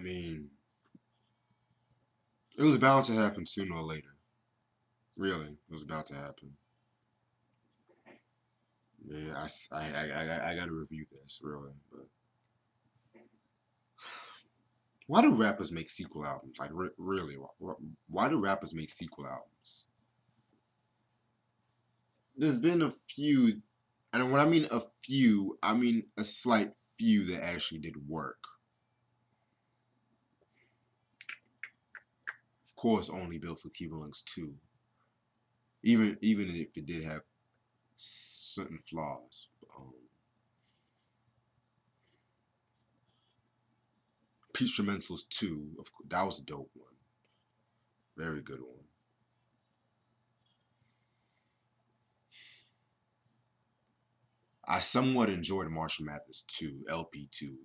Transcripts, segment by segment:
mean, it was bound to happen sooner or later. Really, it was bound to happen. Yeah, I gotta review this really. But why do rappers make sequel albums? Like really, why do rappers make sequel albums? There's been a few, and when I mean a few, I mean a slight few that actually did work. Of course, only Built for Cleveland's 2. Even if it did have certain flaws. Peach Instrumentals 2, of course, that was a dope one. Very good one. I somewhat enjoyed Marshall Mathers 2, LP 2.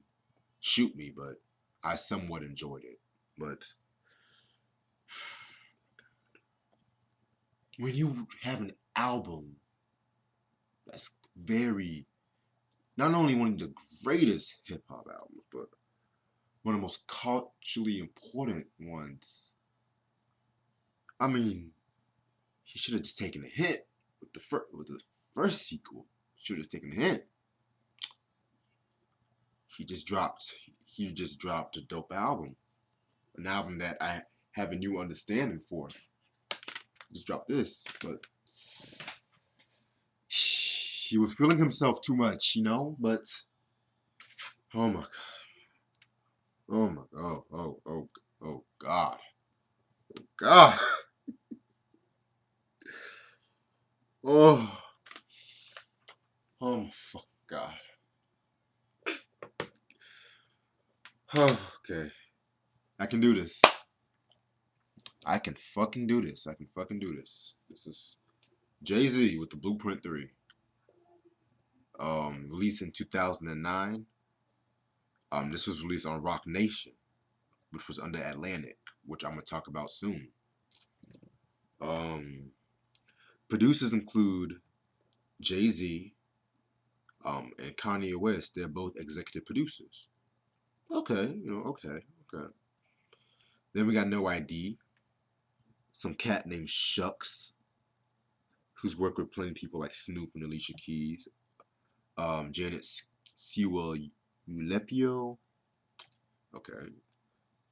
Shoot me, but I somewhat enjoyed it. But when you have an album that's very, not only one of the greatest hip hop albums, but one of the most culturally important ones, I mean, he should have just taken a hint with the first sequel. Should have taken a hint. He just dropped. He just dropped a dope album, an album that I have a new understanding for. Just dropped this, but he was feeling himself too much, you know. But oh my god, oh my god, oh god, god, oh oh my fuck god. Oh, okay, I can do this. I can fucking do this. I can fucking do this. This is Jay-Z with the Blueprint 3. Released in 2009. This was released on Roc Nation, which was under Atlantic, which I'm gonna talk about soon. Um, Producers include Jay-Z, and Kanye West. They're both executive producers. Okay, okay. Then we got No ID, some cat named Shucks, who's worked with plenty of people like Snoop and Alicia Keys. Janet Sewell Ulepio, okay.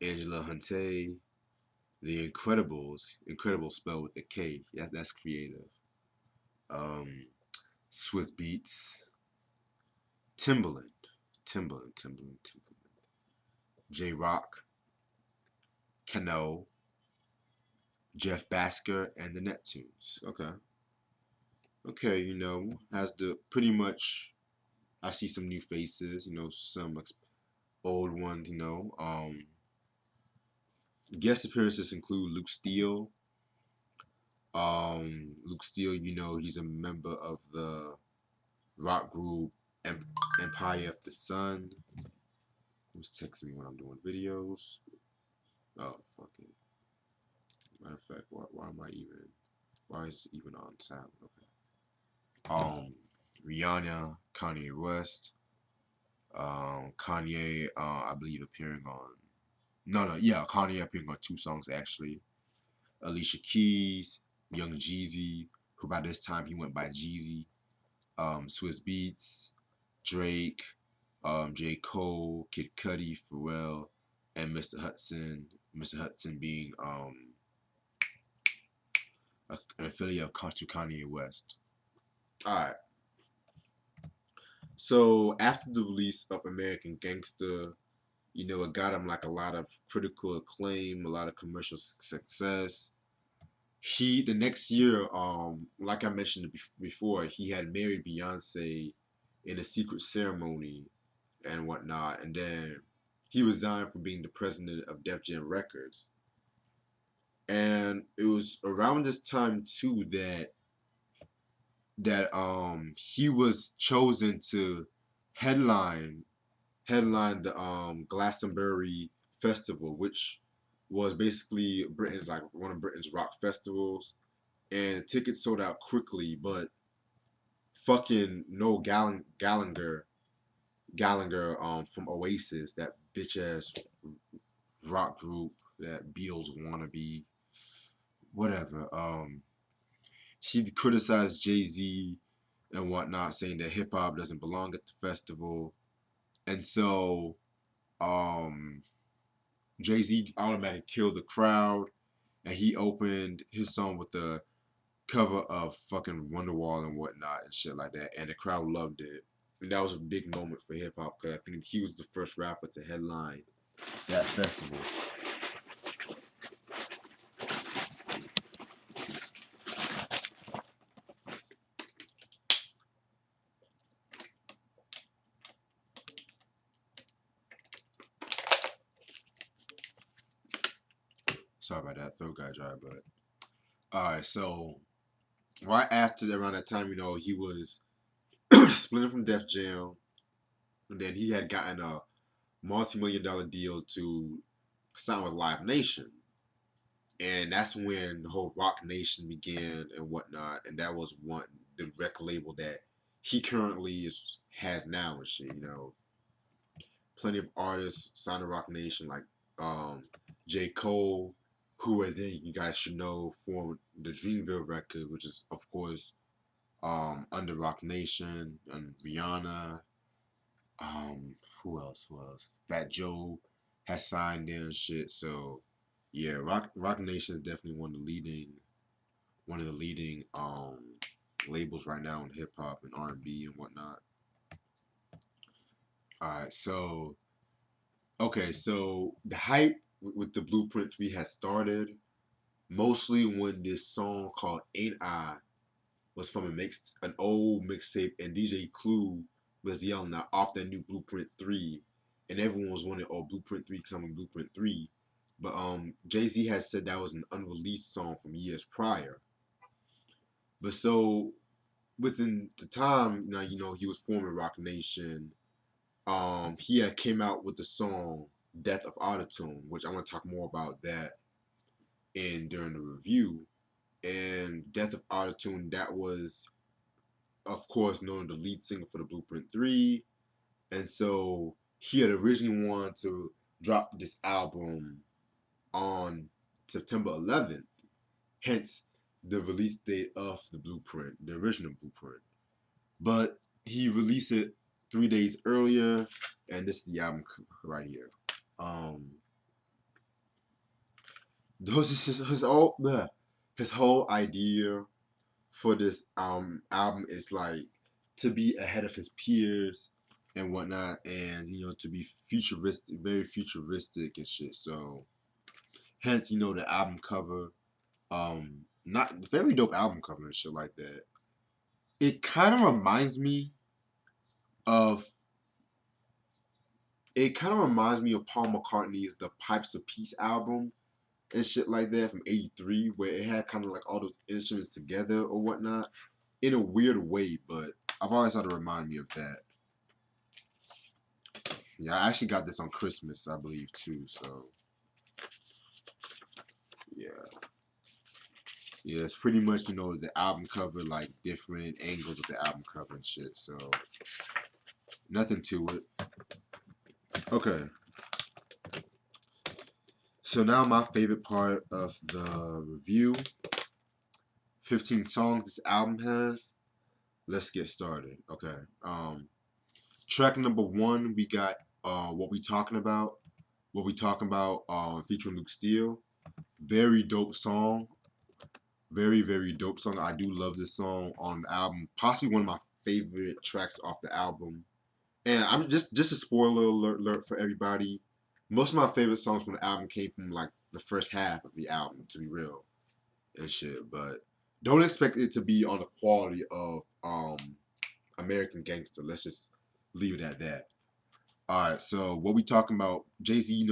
Angela Hunte, The Incredibles, Incredible spelled with a K. Yeah, that's creative. Um, Swiss Beats, Timbaland, Timbaland. J Rock, Kano, Jeff Basker, and the Neptunes. Okay. Okay, has the pretty much I see some new faces, some old ones, Guest appearances include Luke Steele. Luke Steele, he's a member of the rock group Empire of the Sun. Who's texting me when I'm doing videos? Oh, fuck it. Matter of fact, why am I even? Why is it even on sound? Okay. Rihanna, Kanye West, Kanye, I believe appearing on. No, yeah, Kanye appearing on 2 songs actually. Alicia Keys, Young Jeezy, who by this time he went by Jeezy. Swiss Beats, Drake, J.Cole, Kid Cudi, Pharrell, and Mr. Hudson. Mr. Hudson being an affiliate of Kanye West. All right. So after the release of American Gangster, it got him like a lot of critical acclaim, a lot of commercial success. The next year, like I mentioned before, he had married Beyonce in a secret ceremony and whatnot, and then he resigned from being the president of Def Jam Records. And it was around this time too that he was chosen to headline the Glastonbury Festival, which was basically Britain's like one of Britain's rock festivals, and tickets sold out quickly. But fucking Noel Gallagher from Oasis, that bitch ass rock group that Beatles wannabe, whatever. He criticized Jay-Z and whatnot, saying that hip hop doesn't belong at the festival, and so um, Jay-Z automatically killed the crowd, and he opened his song with the cover of fucking Wonderwall and whatnot and shit like that, and the crowd loved it. And that was a big moment for hip hop because I think he was the first rapper to headline that festival. Sorry about that, throat got dry, but alright. So right after around that time, he was splitting from Def Jam, and then he had gotten a multi-million-dollar deal to sign with Live Nation. And that's when the whole Roc Nation began and whatnot, and that was one the record label that he currently has now and shit. Plenty of artists signed to Roc Nation like J.Cole, who I think you guys should know formed the Dreamville record, which is of course under Roc Nation, and Rihanna. Um, who else? Who else? Fat Joe has signed in and shit. So yeah, Roc Nation is definitely one of the leading labels right now in hip hop and R&B and whatnot. All right, so okay, so the hype with the Blueprint 3 has started mostly when this song called Ain't I was from an old mixtape, and DJ Clue was yelling out off that new Blueprint 3, and everyone was wondering, oh, Blueprint 3 coming, Blueprint 3. But Jay-Z had said that was an unreleased song from years prior. But so within the time now, he was forming Roc Nation. He had came out with the song Death of Autotune, which I'm gonna talk more about that in during the review. And Death of Autotune, that was of course known the lead singer for the Blueprint 3. And so he had originally wanted to drop this album on September 11th, hence the release date of the Blueprint, the original Blueprint. But he released it 3 days earlier, and this is the album right here. Um, his whole idea for this album is like to be ahead of his peers and whatnot, and to be futuristic, very futuristic and shit. So hence the album cover, not very dope album cover and shit like that. It kind of reminds me of Paul McCartney's The Pipes of Peace album and shit like that from '83, where it had kind of like all those instruments together or whatnot in a weird way, but I've always thought it reminded me of that. Yeah, I actually got this on Christmas, I believe, too, so yeah. Yeah, it's pretty much, the album cover, like different angles of the album cover and shit, so nothing to it. Okay. So now my favorite part of the review. 15 songs this album has. Let's get started. Okay. Track number 1, we got What We Talking About. What We Talking About featuring Luke Steele. Very dope song. Very, very dope song. I do love this song on the album. Possibly one of my favorite tracks off the album. And I'm just a spoiler alert for everybody. Most of my favorite songs from the album came from like the first half of the album, to be real and shit. But don't expect it to be on the quality of American Gangster. Let's just leave it at that. All right, so what we talking about? Jay-Z,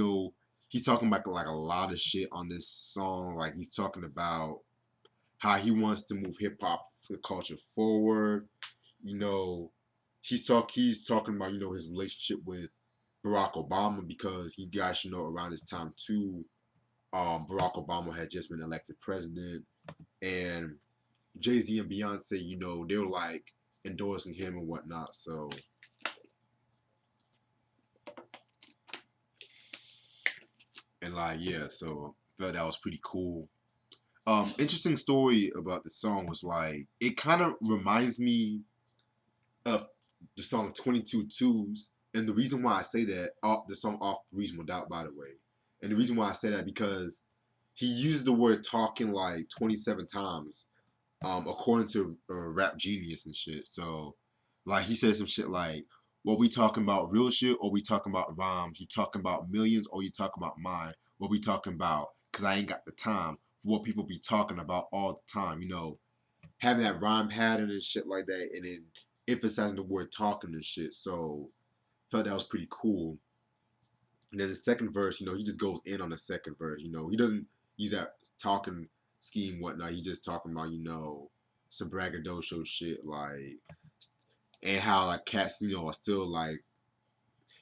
he's talking about like a lot of shit on this song. Like he's talking about how he wants to move hip hop culture forward. You know, he's talking about his relationship with Barack Obama, because you guys should know around this time too, Barack Obama had just been elected president, and Jay-Z and Beyonce, they were like endorsing him and whatnot. So And like yeah, so I felt that was pretty cool. Interesting story about the song was like it kind of reminds me of the song 22 Twos. And the reason why I say that, the song Off Reasonable Doubt, by the way. And the reason why I say that because he used the word talking like 27 times, according to Rap Genius and shit. So, like, he said some shit like, what we talking about real shit or we talking about rhymes? You talking about millions or you talking about mine? What we talking about? Because I ain't got the time for what people be talking about all the time. You know, having that rhyme pattern and shit like that, and then emphasizing the word talking and shit. So felt that was pretty cool. And then the second verse, you know, he just goes in on the second verse. You know, he doesn't use that talking scheme whatnot. He just talking about some braggadocio shit like, and how like cats are still like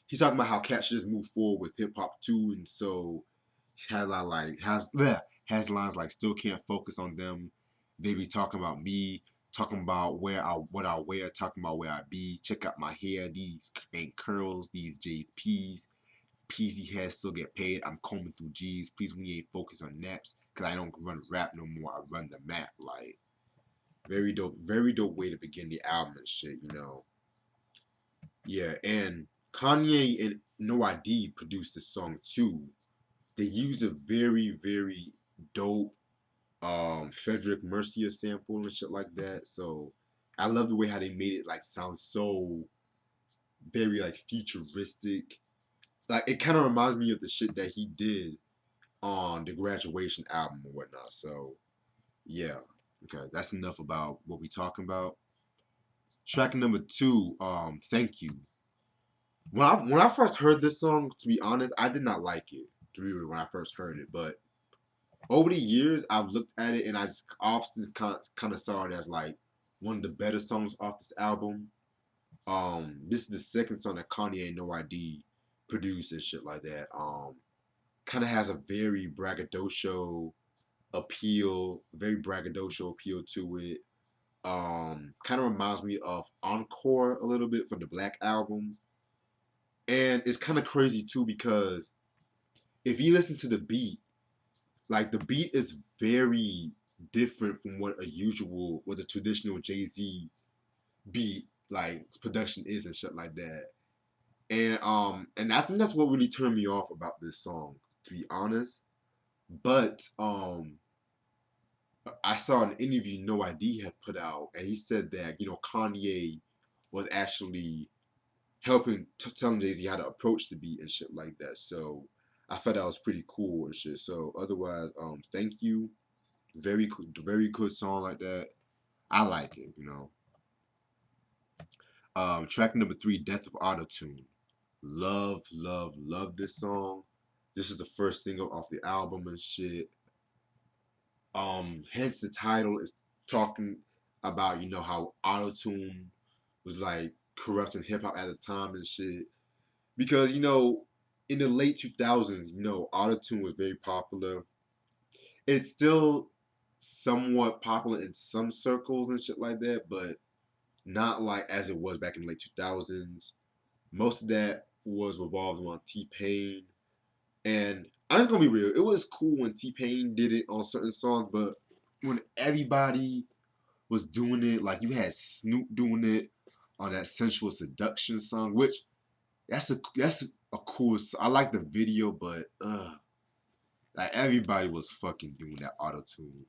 he's talking about how cats should just move forward with hip hop too, and so he has a lot like has lines like still can't focus on them. They be talking about me, talking about what I wear, talking about where I be. Check out my hair, these ain't curls, these JPs. PZ heads still get paid. I'm combing through G's. Please, we ain't focused on naps, cause I don't run rap no more. I run the map. Like very dope way to begin the album and shit. You know, yeah, and Kanye and No ID produced this song too. They used a very dope Frederick Mercier sample and shit like that. So I love the way how they made it like sound so very like futuristic. Like it kind of reminds me of the shit that he did on the Graduation album or whatnot. So yeah, okay, that's enough about what we talking about. Track number two, Thank You. When I first heard this song, to be honest, I did not like it. When I first heard it, but over the years, I've looked at it and I just often kind of saw it as like one of the better songs off this album. This is the second song that Kanye and No ID produced and shit like that. Kind of has a very braggadocio appeal to it. Kind of reminds me of Encore a little bit from the Black album, and it's kind of crazy too because if you listen to the beat, like the beat is very different from what a traditional Jay Z beat like production is and shit like that. And I think that's what really turned me off about this song, to be honest. But I saw an interview No ID had put out, and he said that Kanye was actually helping telling Jay Z how to approach the beat and shit like that. So I thought that was pretty cool and shit. So otherwise, Thank You, very good song like that. I like it, you know. Track number three, Death of Autotune. Love this song. This is the first single off the album and shit. Hence the title is talking about how autotune was like corrupting hip hop at the time and shit. Because in the late 2000s, autotune was very popular. It's still somewhat popular in some circles and shit like that, but not like as it was back in the late 2000s. Most of that was revolved around T Pain. And I'm just gonna be real, it was cool when T Pain did it on certain songs, but when everybody was doing it, like you had Snoop doing it on that Sensual Seduction song, which that's a cool song. I like the video, but like everybody was fucking doing that auto tune.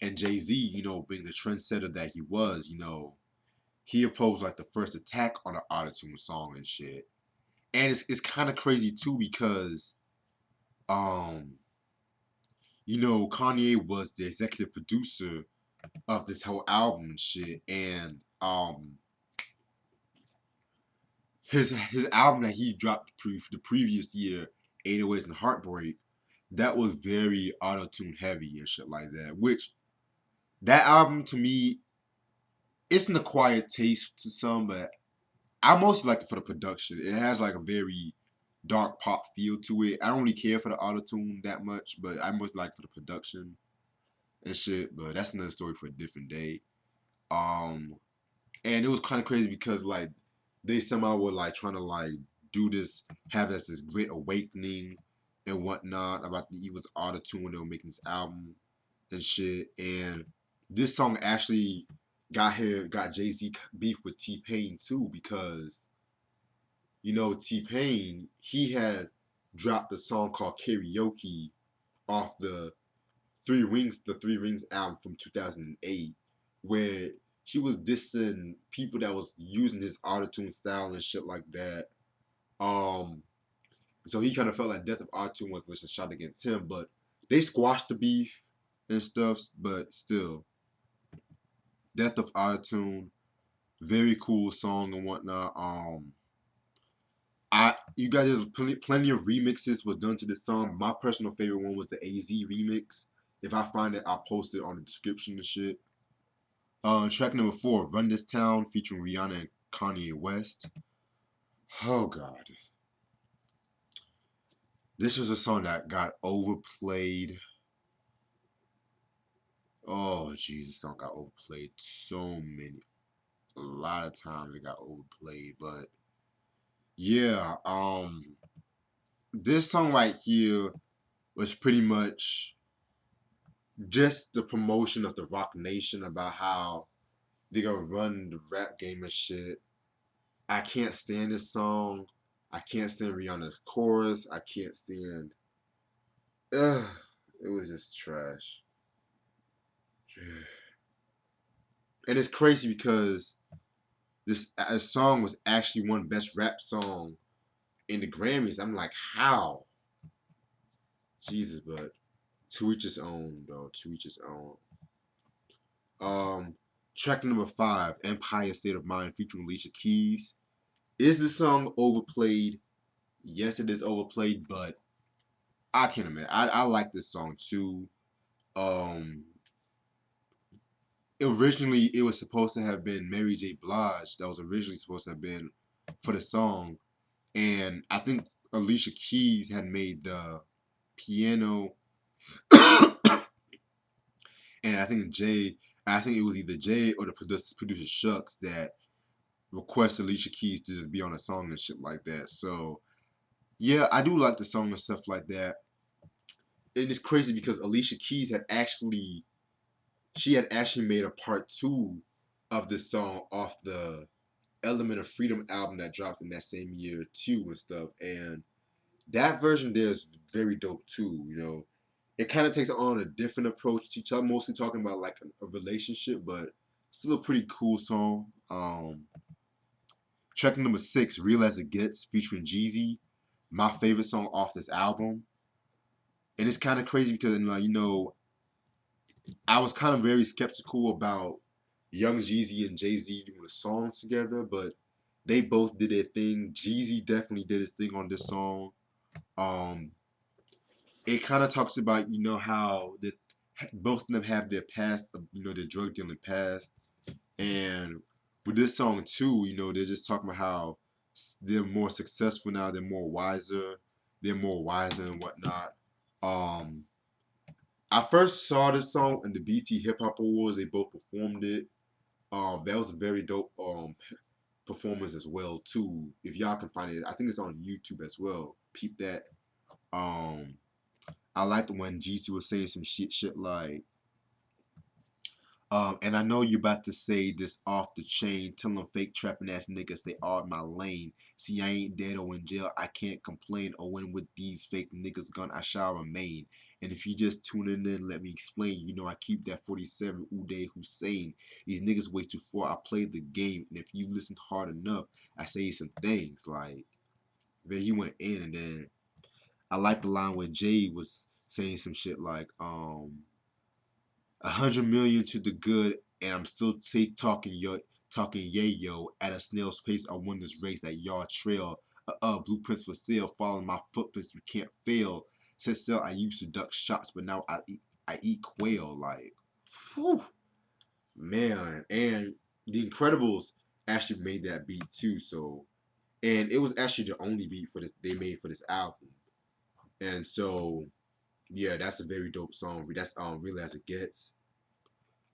And Jay Z, being the trendsetter that he was, he opposed like the first attack on the autotune song and shit. And it's kind of crazy too because um Kanye was the executive producer of this whole album and shit, and his album that he dropped the previous year, 808s and Heartbreak, that was very auto tune heavy and shit like that. Which that album to me, it's an acquired taste to some, but I mostly like it for the production. It has like a very dark pop feel to it. I don't really care for the auto tune that much, but I mostly like for the production and shit. But that's another story for a different day. Um, And it was kind of crazy because like they somehow were like trying to like do this, have this great awakening and whatnot about the Evil's auto tune when they were making this album and shit. And this song actually got Jay Z beef with T Pain too because T Pain he had dropped a song called Karaoke off the Three Rings album from 2008, where he was dissing people that was using his autotune style and shit like that. Um, so he kind of felt like Death of Autotune was just a shot against him, but they squashed the beef and stuff. But still, Death of Autotune, very cool song and whatnot. You guys, there's plenty of remixes was done to this song. My personal favorite one was the AZ remix. If I find it, I'll post it on the description and shit. Track number 4, Run This Town, featuring Rihanna and Kanye West. Oh god. This was a song that got overplayed. Oh jeez, this song got overplayed a lot of times it got overplayed, but yeah, this song right here was pretty much just the promotion of the Rock Nation about how they gonna run the rap game and shit. I can't stand this song. I can't stand Rihanna's chorus. I can't stand. Ugh, it was just trash. And it's crazy because this song was actually won best rap song in the Grammys. I'm like, how? Jesus, but to each his own, though. To each his own. Um, Track number 5, Empire State of Mind, featuring Alicia Keys. Is the song overplayed? Yes, it is overplayed, but I can't admit. I like this song too. Um, Originally it was supposed to have been Mary J. Blige that was originally supposed to have been for the song, and I think Alicia Keys had made the piano, and I think it was either Jay or the producer Shucks that requested Alicia Keys to just be on a song and shit like that. So yeah, I do like the song and stuff like that. And it's crazy because Alicia Keys had actually made a part 2 of this song off the Element of Freedom album that dropped in that same year too and stuff. And that version there is very dope too. It kind of takes on a different approach. I'm mostly talking about like a relationship, but still a pretty cool song. Track number 6, Real as It Gets, featuring Jeezy, my favorite song off this album. And it's kind of crazy because I was kind of very skeptical about Young Jeezy and Jay Z doing a song together, but they both did their thing. Jeezy definitely did his thing on this song. Um, it kind of talks about how both of them have their past, their drug dealing past, and with this song too, they're just talking about how they're more successful now, they're more wiser and whatnot. Um, I first saw this song in the BT Hip Hop Awards. They both performed it. That was a very dope performance as well too. If y'all can find it, I think it's on YouTube as well. Peep that. Um, I liked when GC was saying some shit like, and I know you about to say this off the chain. Tell them fake trapping ass niggas they are my lane. See, I ain't dead or in jail. I can't complain. Or when with these fake niggas gone, I shall remain. And if you just tuning in, let me explain. I keep that 47 Uday Hussein. These niggas way too far. I play the game. And if you listen hard enough, I say some things. Like, then he went in and then I like the line where Jay was saying some shit like, 100 million to the good, and I'm still talking yayo at a snail's pace. I won this race that y'all trail. Blueprints for sale, following my footprints. We can't fail. Said still, I used to duck shots, but now I eat quail. Like, whew, man. And the Incredibles actually made that beat too. So, and it was actually the only beat for this they made for this album. And so, yeah, that's a very dope song. That's Real as It Gets.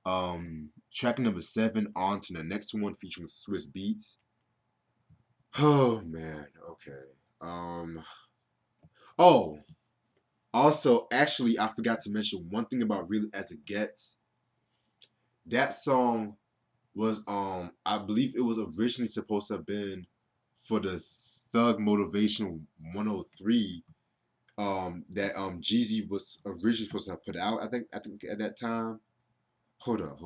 Track number 7, on to the next one featuring Swiss Beats. Oh man, okay. Um, oh, also, actually, I forgot to mention one thing about Real As It Gets. That song was I believe it was originally supposed to have been for the Thug Motivation 103 that Jeezy was originally supposed to have put out. I think at that time. Hold up.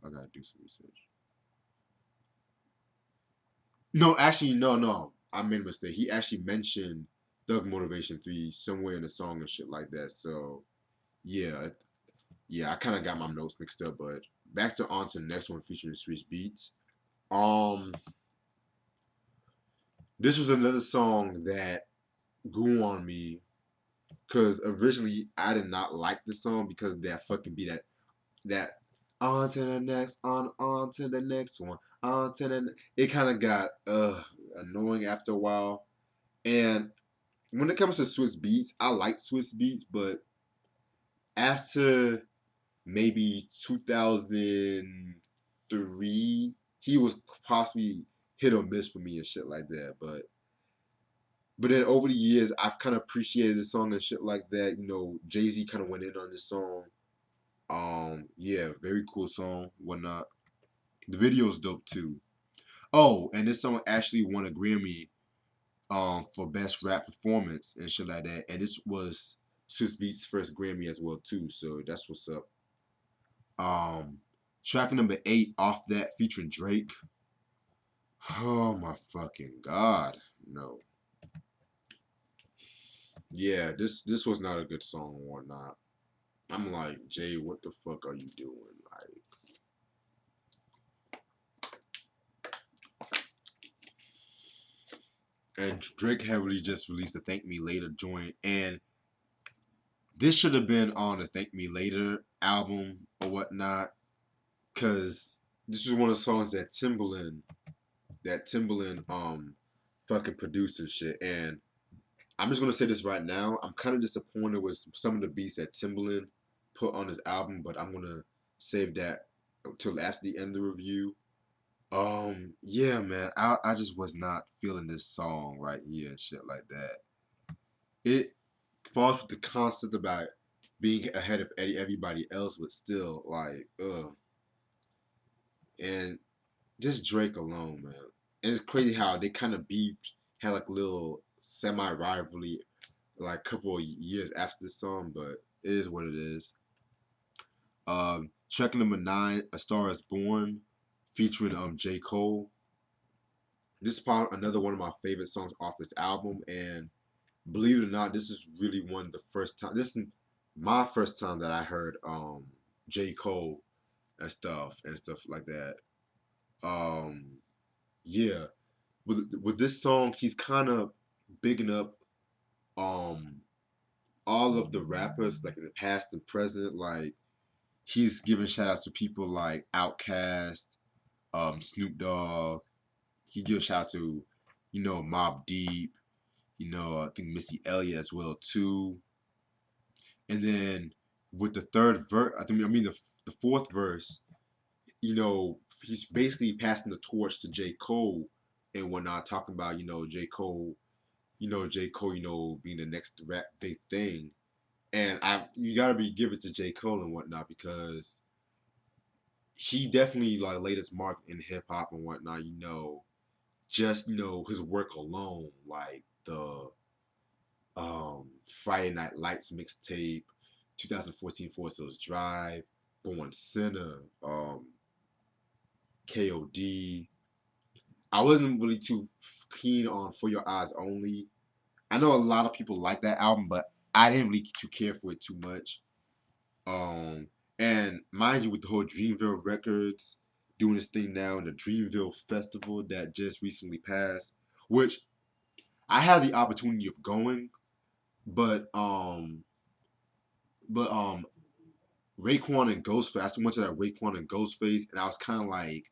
I gotta do some research. No, actually, no. I made a mistake. He actually mentioned Thug Motivation 3 somewhere in the song and shit like that. So yeah, yeah, I kind of got my notes mixed up. But back to on to the next one featuring Switch Beats. Um, this was another song that grew on me because originally I did not like the song because that fucking beat that on to the next on to the next one on to the it kind of got annoying after a while. And when it comes to Swiss Beats, I like Swiss Beats, but after maybe 2003, he was possibly hit or miss for me and shit like that. But then over the years, I've kind of appreciated the song and shit like that. You know, Jay Z kind of went in on this song. Yeah, very cool song, whatnot. The video's dope too. Oh, and this song actually won a Grammy for best rap performance and shit like that. And this was Swiss Beats' first Grammy as well too. So that's what's up. Um, Track number 8 off that featuring Drake. Oh my fucking god, no. Yeah, this was not a good song or whatnot. I'm like, Jay, what the fuck are you doing? Like, and Drake heavily just released a Thank Me Later joint, and this should have been on the Thank Me Later album or whatnot, cause this is one of the songs that Timbaland fucking produced and shit. And I'm just gonna say this right now, I'm kind of disappointed with some of the beats that Timbaland put on his album, but I'm gonna save that until after the end of the review. Yeah, man, I just was not feeling this song right here and shit like that. It falls with the concept about being ahead of everybody else, but still like, ugh. And just Drake alone, man. And it's crazy how they kind of had like a little semi rivalry like a couple of years after this song, but it is what it is. Track number 9, A Star Is Born, featuring J.Cole. This is probably another one of my favorite songs off this album, and believe it or not, this is really one of the first time. This is my first time that I heard J. Cole and stuff like that. Um, yeah, with this song, he's kind of bigging up um all of the rappers like in the past and present. Like he's giving shout outs to people like Outkast, Snoop Dogg. He gives shout out to, Mobb Deep. I think Missy Elliott as well too. And then with the third verse, the fourth verse, he's basically passing the torch to J. Cole and whatnot, talking about, J. Cole, being the next rap big thing. And you gotta be give it to J. Cole and whatnot because he definitely like laid his mark in hip hop and whatnot, just his work alone, like the Friday Night Lights mixtape, 2014 Forest Hills Drive, Born Sinner, KOD. I wasn't really too keen on For Your Eyes Only. I know a lot of people like that album, but I didn't really too care for it too much. Um, and mind you, with the whole Dreamville Records doing this thing now in the Dreamville Festival that just recently passed, which I had the opportunity of going, but but Raekwon and Ghostface. I went to that Raekwon and Ghostface, and I was kind of like,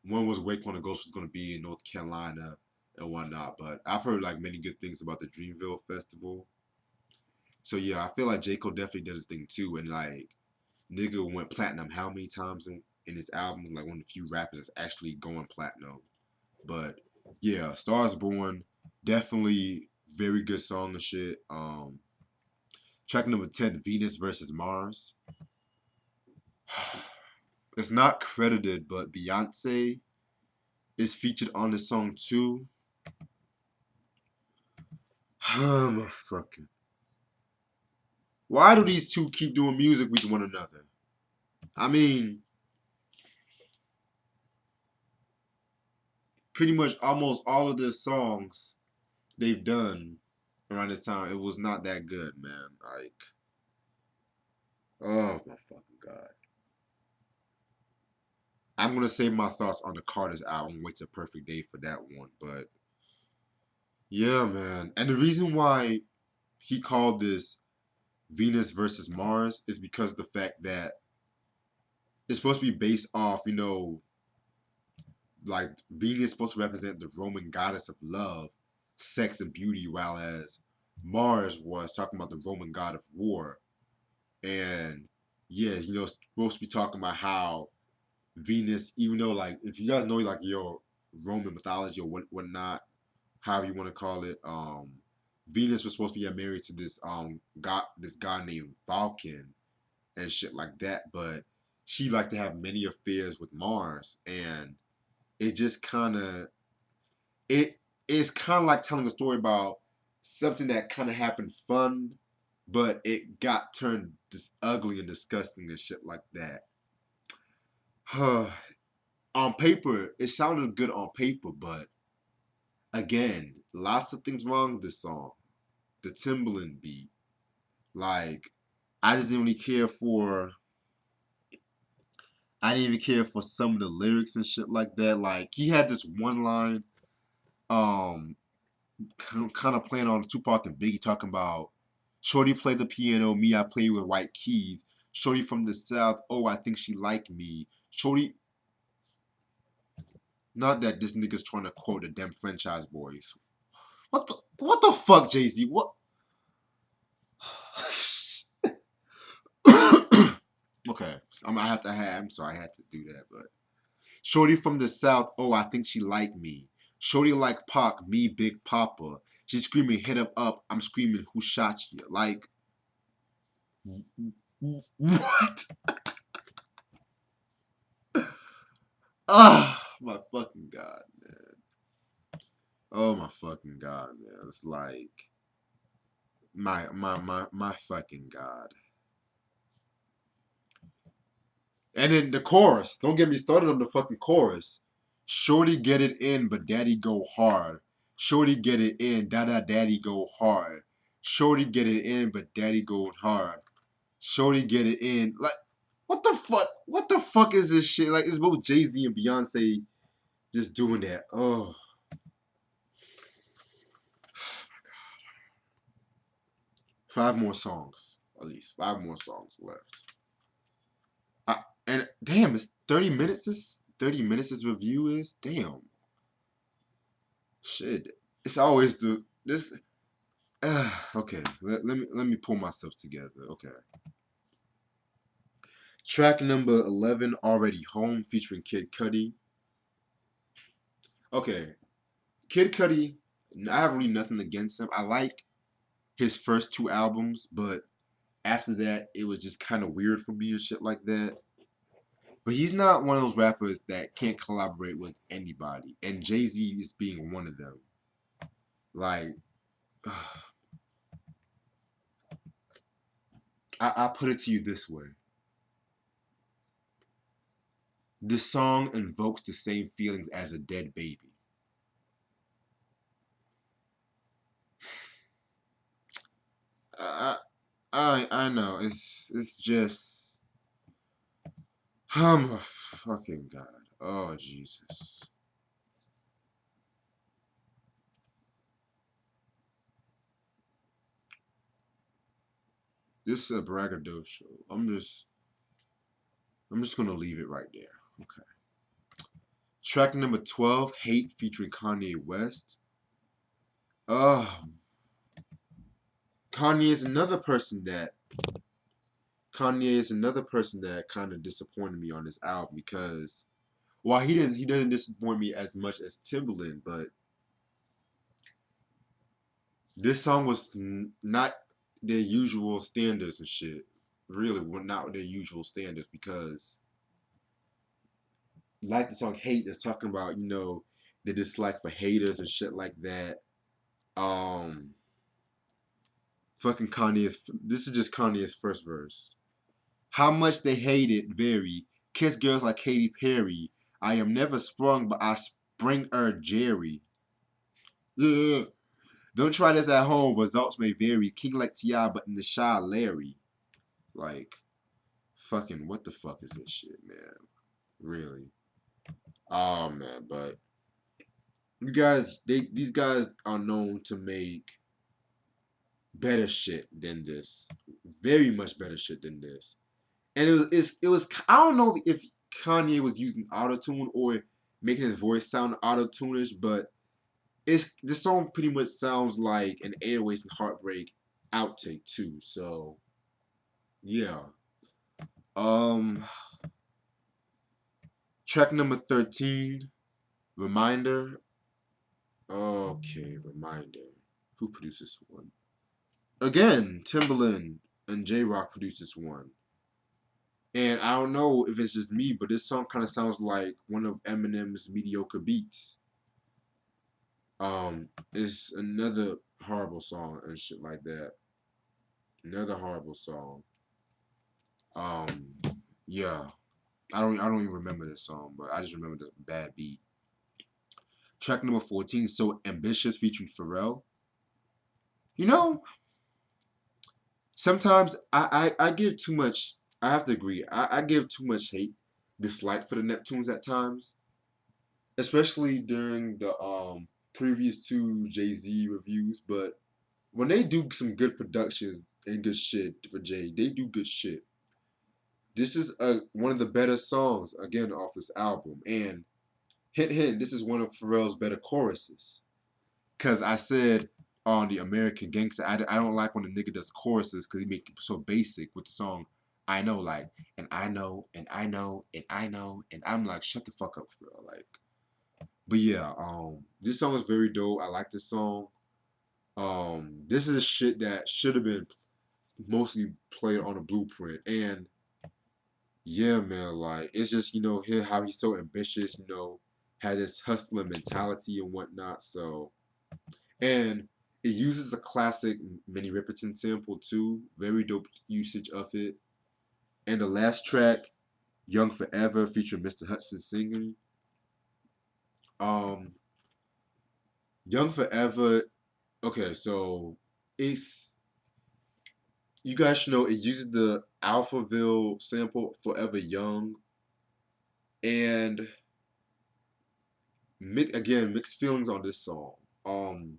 when was Raekwon and Ghostface going to be in North Carolina and whatnot? But I've heard like many good things about the Dreamville Festival. So yeah, I feel like J Cole definitely did his thing too, and like Nigga went platinum how many times in his album? Like one of the few rappers that's actually going platinum. But yeah, Stars Born, definitely very good song and shit. Track number 10, Venus versus Mars. It's not credited, but Beyonce is featured on the song too. Oh my fucking. Why do these two keep doing music with one another? I mean, pretty much almost all of the songs they've done around this time, it was not that good, man. Like, oh my fucking god. I'm gonna save my thoughts on the Carter's album. Wait till Perfect Day for that one, but yeah, man. And the reason why he called this Venus versus Mars is because of the fact that it's supposed to be based off, like Venus is supposed to represent the Roman goddess of love, sex, and beauty, while as Mars was talking about the Roman god of war. And yeah, it's supposed to be talking about how Venus, even though like if you guys know like your Roman mythology or whatnot, however you want to call it, Venus was supposed to be married to this god named Vulcan and shit like that, but she liked to have many affairs with Mars, and it just kind of it is kind of like telling a story about something that kind of happened fun, but it got turned ugly and disgusting and shit like that. On paper, it sounded good on paper, but again, lots of things wrong with this song. The Timbaland beat, like, I just didn't really care for. I didn't even care for some of the lyrics and shit like that. Like, he had this one line, um, kind of playing on Tupac and Biggie, talking about Shorty play the piano, me I play with white keys. Shorty from the south, oh I think she like me. Shorty, not that this nigga's trying to quote the damn franchise boys. What the fuck, Jay Z? What? Okay, I'm sorry, I had to do that, but Shorty from the south, oh I think she like me. Shorty like Pac, me Big Papa. She's screaming, hit him up. I'm screaming, who shot you? Like, what? Ah, oh, my fucking god, man. Oh my fucking god, man. It's like my fucking god. And then the chorus. Don't get me started on the fucking chorus. Shorty get it in, but daddy go hard. Shorty get it in, daddy go hard. Shorty get it in, but daddy go hard. Shorty get it in. Like, what the fuck? What the fuck is this shit? Like, it's both Jay-Z and Beyonce just doing that. Oh. 5 more songs, at least 5 more songs left. And damn, it's 30 minutes. This 30 minutes. This review is damn. Shit, it's always the this. Okay, let me pull myself together. Okay, track number 11, Already Home, featuring Kid Cudi. Okay, Kid Cudi. I have really nothing against him. I like his first 2 albums, but after that, it was just kind of weird for me and shit like that. But he's not one of those rappers that can't collaborate with anybody, and Jay Z is being one of them. Like, I put it to you this way: this song invokes the same feelings as a dead baby. I I know it's just, oh my fucking god, oh Jesus. This is a braggadocio. I'm just gonna leave it right there. Okay. Track number 12, Hate, featuring Kanye West. Oh, Kanye is another person that Kanye is another person that kind of disappointed me on this album because while he doesn't disappoint me as much as Timbaland, but this song was not their usual standards and shit. Really, were not their usual standards because like the song "Hate" that's talking about the dislike for haters and shit like that. Um, fucking Kanye's. This is just Kanye's first verse. How much they hate it vary. Kiss girls like Katy Perry. I am never sprung, but I spring Jerry. Ugh. Don't try this at home. Results may vary. King like T.I., but in the shy Larry. Like, fucking, what the fuck is this shit, man? Really? Oh man, but you guys, these guys are known to make better shit than this. Very much better shit than this. And it was I don't know if Kanye was using autotune or making his voice sound autotunish, but this song pretty much sounds like an 808s and Heartbreak outtake too. So yeah. Um Track number 13, Reminder. Okay, Reminder. Who produced this one? Again, Timbaland and J-Roc produced this one. And I don't know if it's just me, but this song kind of sounds like one of Eminem's mediocre beats. It's another horrible song and shit like that. Another horrible song. Um, yeah. I don't even remember this song, but I just remember the bad beat. Track number 14, So Ambitious featuring Pharrell. You know, sometimes I give too much. I have to agree. I give too much hate, dislike for the Neptunes at times, especially during the previous two Jay-Z reviews. But when they do some good productions and good shit for Jay, they do good shit. This is one of the better songs again off this album, and hint hint, this is one of Pharrell's better choruses. Cause I said on the American Gangster, I don't like when a nigga does choruses because he make it so basic with the song. I know, like, and I know, and I know, and I know, and I'm like, shut the fuck up, Pharrell. Like, but yeah, this song is very dope. I like this song. This is shit that should have been mostly played on a blueprint, and yeah, man, like it's just how he's so ambitious, had this hustler mentality and whatnot. So and it uses a classic Minnie Riperton sample too. Very dope usage of it. And the last track, Young Forever, featuring Mr. Hudson singing. Um, Young Forever. Okay, so it's you guys should know it uses the Alphaville sample Forever Young, and again mixed feelings on this song. Um,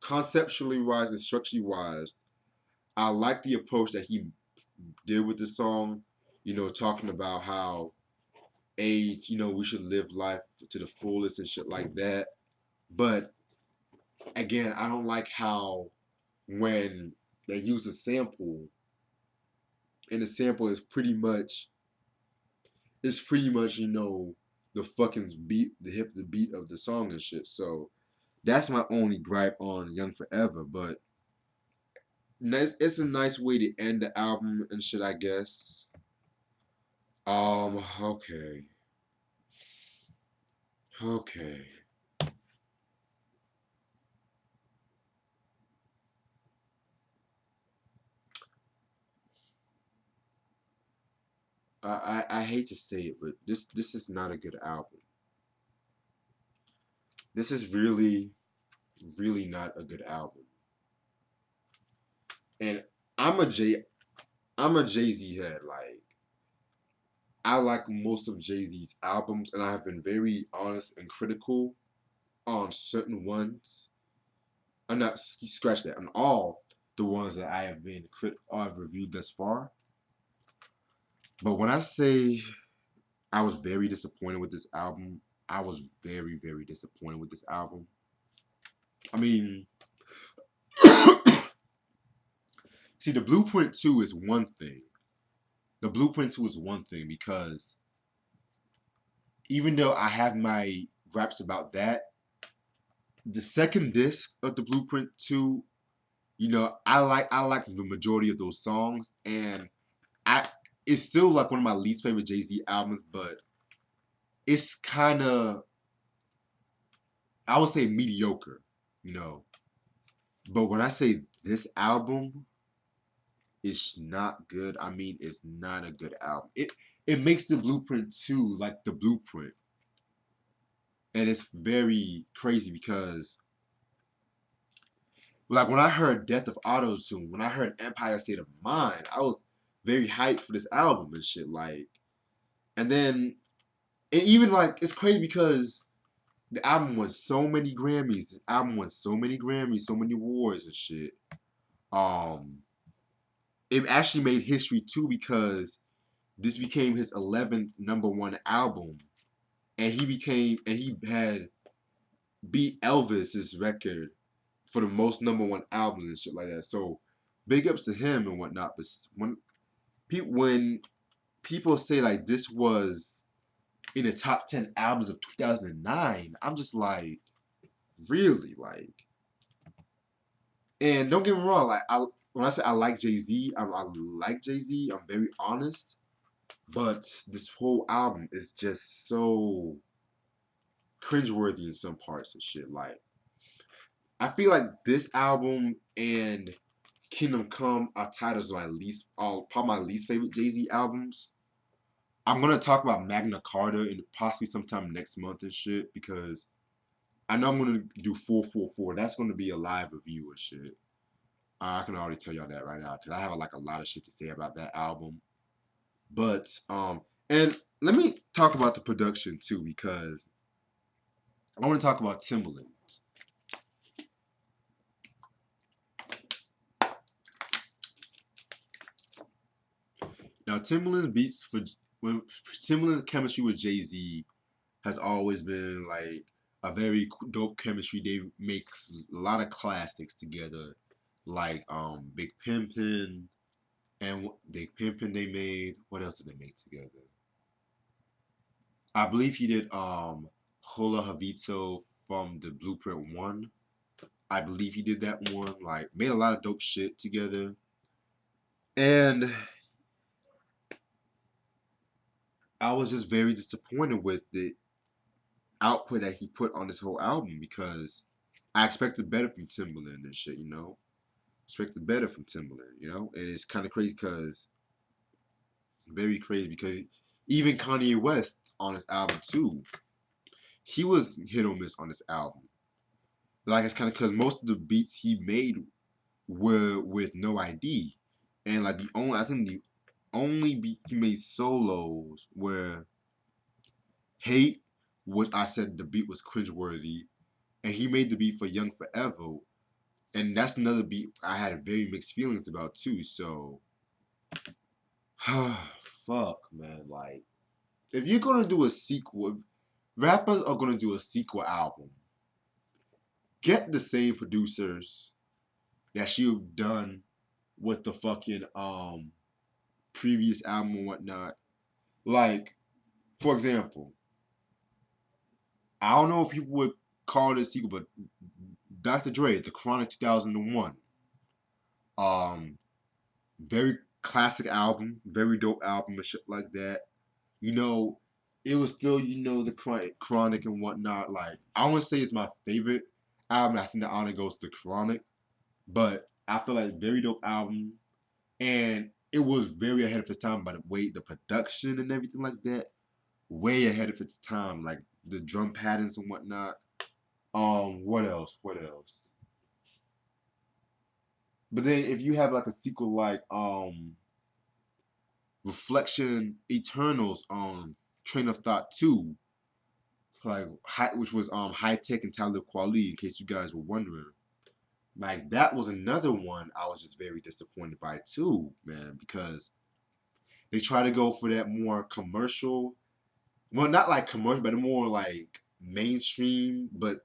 Conceptually wise and structurally wise, I like the approach that he did with the song. Talking about how age, we should live life to the fullest and shit like that. But again, I don't like how when they use a sample and the sample is pretty much the fucking beat, the beat of the song and shit. So that's my only gripe on Young Forever. But it's a nice way to end the album and shit, I guess. Okay. Okay. I hate to say it, but this is not a good album. This is really, really not a good album. And I'm a J I'm a Jay-Z head. Like I like most of Jay-Z's albums, and I have been very honest and critical on certain ones. I'm not scratch that on all the ones that I have been I've reviewed thus far. But when I say I was very disappointed with this album, I was very, very disappointed with this album. I mean, see, the Blueprint 2 is one thing. the Blueprint 2 is one thing because even though I have my raps about that, the second disc of the Blueprint 2, I like the majority of those songs, and I it's still like one of my least favorite Jay-Z albums, but it's kind of, I would say, mediocre, you know. But when I say this album is not good, I mean it's not a good album. It makes the Blueprint 2 like the Blueprint, and it's very crazy because like when I heard Death of Auto Tune, when I heard Empire State of Mind, I was very hyped for this album and shit. Like, and then and even like it's crazy because the album won so many Grammys. This album won so many Grammys, so many awards and shit. Um, it actually made history too because this became his 11th number one album, and he had beat Elvis's record for the most number one albums and shit like that. So big ups to him and whatnot. But when people say like this was in the top 10 albums of 2009, I'm just like, really, like. And don't get me wrong, like when I say I like Jay Z, I like Jay Z. I'm very honest, but this whole album is just so cringeworthy in some parts and shit. Like I feel like this album and Kingdom Come are tied as probably my least favorite Jay Z albums. I'm gonna talk about Magna Carta and possibly sometime next month and shit because I know I'm gonna do 444. That's gonna be a live review and shit. I can already tell y'all that right now because I have like a lot of shit to say about that album. But and let me talk about the production too because I want to talk about Timbaland. Now Timbaland beats for when Timbaland's chemistry with Jay Z has always been like a very dope chemistry. They make a lot of classics together, like Big Pimpin' and Big Pimpin' they made. What else did they make together? I believe he did Hola Havito from the Blueprint One. I believe he did that one. Like made a lot of dope shit together. And I was just very disappointed with the output that he put on this whole album because I expected better from Timbaland and shit. Expected better from Timbaland. And it's kind of crazy because very crazy because even Kanye West on this album too, he was hit or miss on this album. Like it's kind of because most of the beats he made were with no ID, and like the only beat he made solos were Hate, which I said the beat was cringeworthy, and he made the beat for Young Forever, and that's another beat I had very mixed feelings about too. So, fuck, man. Like, if you're gonna do a sequel, rappers are gonna do a sequel album. Get the same producers that you've done with the fucking previous album and whatnot. Like, for example, I don't know if people would call it a sequel, but Dr. Dre, The Chronic 2001. Um, Very classic album, very dope album and shit like that. You know, it was still, the Chronic and whatnot. Like, I wouldn't say it's my favorite album. I think the honor goes to Chronic, but I feel like very dope album, and it was very ahead of its time by the way the production and everything like that, way ahead of its time. Like the drum patterns and whatnot. What else? What else? But then if you have like a sequel like Reflection Eternals Train of Thought 2, like which was High Tech and Talib Kweli, in case you guys were wondering. Like that was another one I was just very disappointed by too, man, because they try to go for that more commercial, well, not like commercial, but more like mainstream, but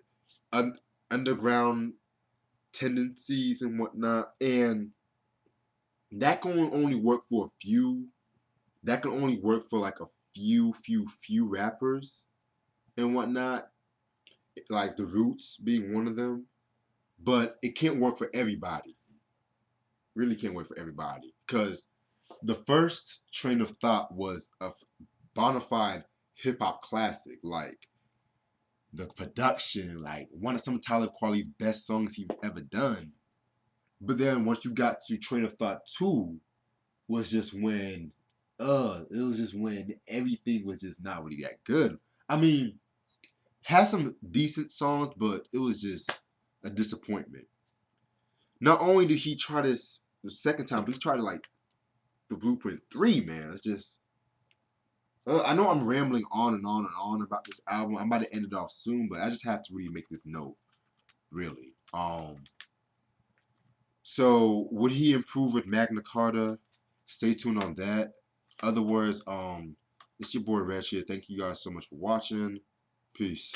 underground tendencies and whatnot, and that can only work for a few. that can only work for like a few rappers and whatnot, like the Roots being one of them. But it can't work for everybody. Really can't work for everybody because the first train of thought was a bona fide hip hop classic, like the production, like one of some Talib Kweli's best songs he's ever done. But then once you got to train of thought two, was just when, it was just when everything was just not really that good. I mean, had some decent songs, but it was just a disappointment. Not only did he try this the second time, but he tried to like the Blueprint 3, man. It's just I know I'm rambling on and on and on about this album. I'm about to end it off soon, but I just have to really make this note, really. So would he improve with Magna Carta? Stay tuned on that. Other words, it's your boy Reg here. Thank you guys so much for watching. Peace.